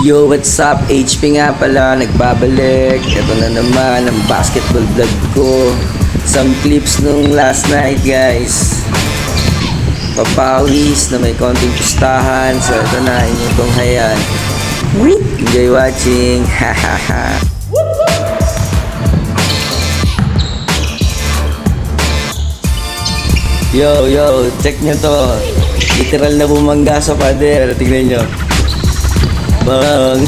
Yo, what's up? HP nga pala, nagbabalik. Ito na naman ang basketball vlog ko. Some clips nung last night, guys. Papawis na may konting pustahan. So, ito na, inyong tunghayan. Enjoy watching. Hahaha. Yo, check nyo to. Literal na bumangga sa pader. Tingnan nyo. Bang.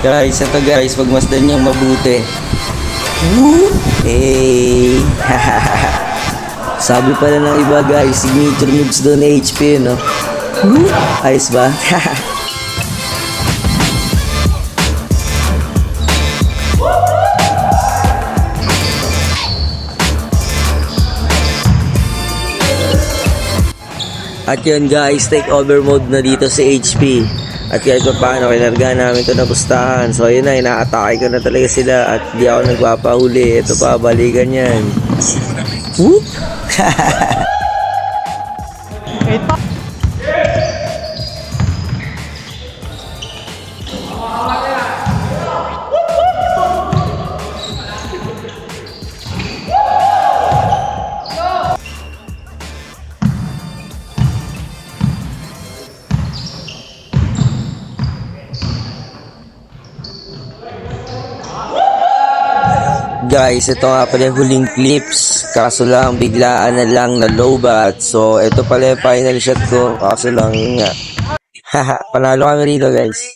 Guys, ito guys, pagmasdan nyo mabuti. Hey. Sabi pala ng iba guys, signature moves doon HP, no? Ayos ba? At yun guys, take over mode na dito sa HP. At kahit pa paano, kinarga namin ito na pustahan. So ayun na, inaatake ko na talaga sila. At di ako nagpapahuli. Ito pa, balikan yan. Whoop! Guys, ito nga pala yung huling clips. Kaso lang, biglaan na lang na low bat. So, ito pala yung final shot ko. Kaso lang, yun nga. Haha, panalo kami rito guys.